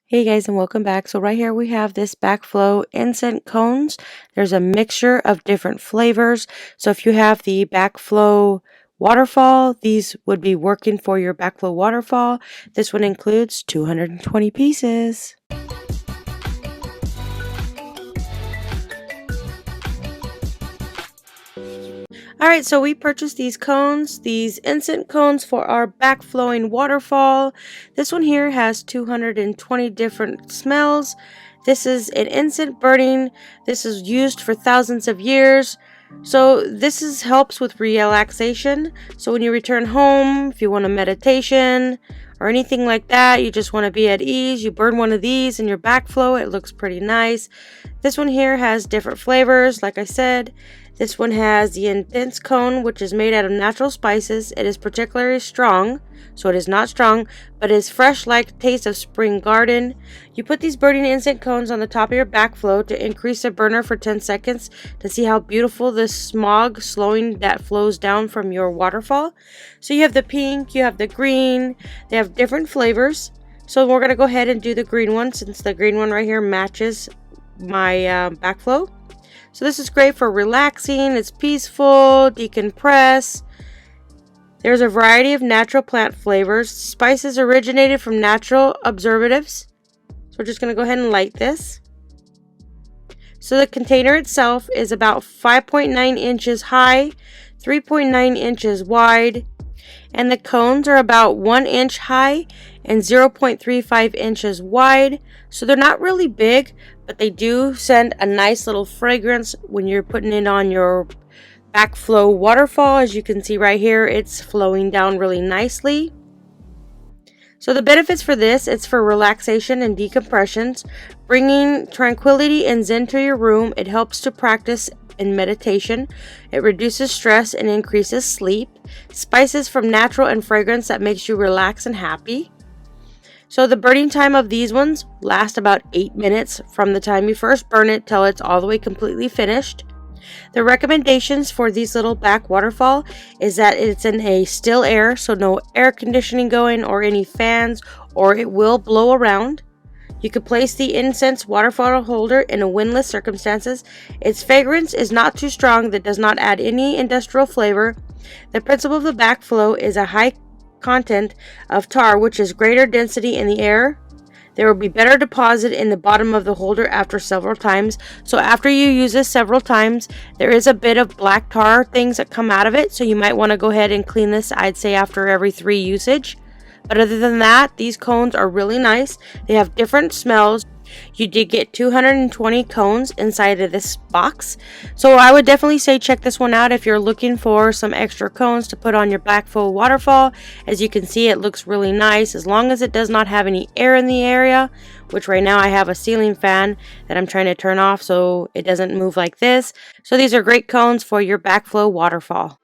Hey guys, and welcome back. So right here we have this Backflow Incense cones. There's a mixture of different flavors. So if you have the Backflow waterfall, these would be working for your Backflow waterfall. This one includes 220 pieces. Alright, so we purchased these cones, these incense cones for our backflowing waterfall. This one here has 220 different smells. This is an incense burning. This is used for thousands of years. So this helps with relaxation. So when you return home, if you want a meditation or anything like that, you just want to be at ease, you burn one of these in your backflow. It looks pretty nice. This one here has different flavors, like I said. This one has the intense cone, which is made out of natural spices. It is particularly strong, so it is not strong, but it is fresh like the taste of spring garden. You put these burning incense cones on the top of your backflow to increase the burner for 10 seconds to see how beautiful this smog slowing that flows down from your waterfall. So you have the pink, you have the green, they have different flavors. So we're going to go ahead and do the green one since the green one right here matches my backflow. So this is great for relaxing, it's peaceful, decompress. There's a variety of natural plant flavors. Spices originated from natural preservatives. So we're just going to go ahead and light this. So the container itself is about 5.9 inches high, 3.9 inches wide, and the cones are about 1 inch high and 0.35 inches wide. So they're not really big, but they do send a nice little fragrance when you're putting it on your backflow waterfall. As you can see right here, it's flowing down really nicely. So the benefits for this, it's for relaxation and decompressions, bringing tranquility and zen to your room. It helps to practice in meditation. It reduces stress and increases sleep. Spices from natural and fragrance that makes you relax and happy. So the burning time of these ones lasts about 8 minutes from the time you first burn it till it's all the way completely finished. The recommendations for these little back waterfall is that it's in a still air, so no air conditioning going or any fans, or it will blow around. You could place the incense waterfall holder in a windless circumstances. Its fragrance is not too strong, that does not add any industrial flavor. The principle of the backflow is a high content of tar, which is greater density in the air. There will be better deposit in the bottom of the holder after several times. So after you use this several times, there is a bit of black tar things that come out of it. So you might want to go ahead and clean this, I'd say after every 3 usage. But other than that, these cones are really nice. They have different smells. You did get 220 cones inside of this box. So I would definitely say check this one out if you're looking for some extra cones to put on your backflow waterfall. As you can see, it looks really nice as long as it does not have any air in the area, which right now I have a ceiling fan that I'm trying to turn off so it doesn't move like this. So these are great cones for your backflow waterfall.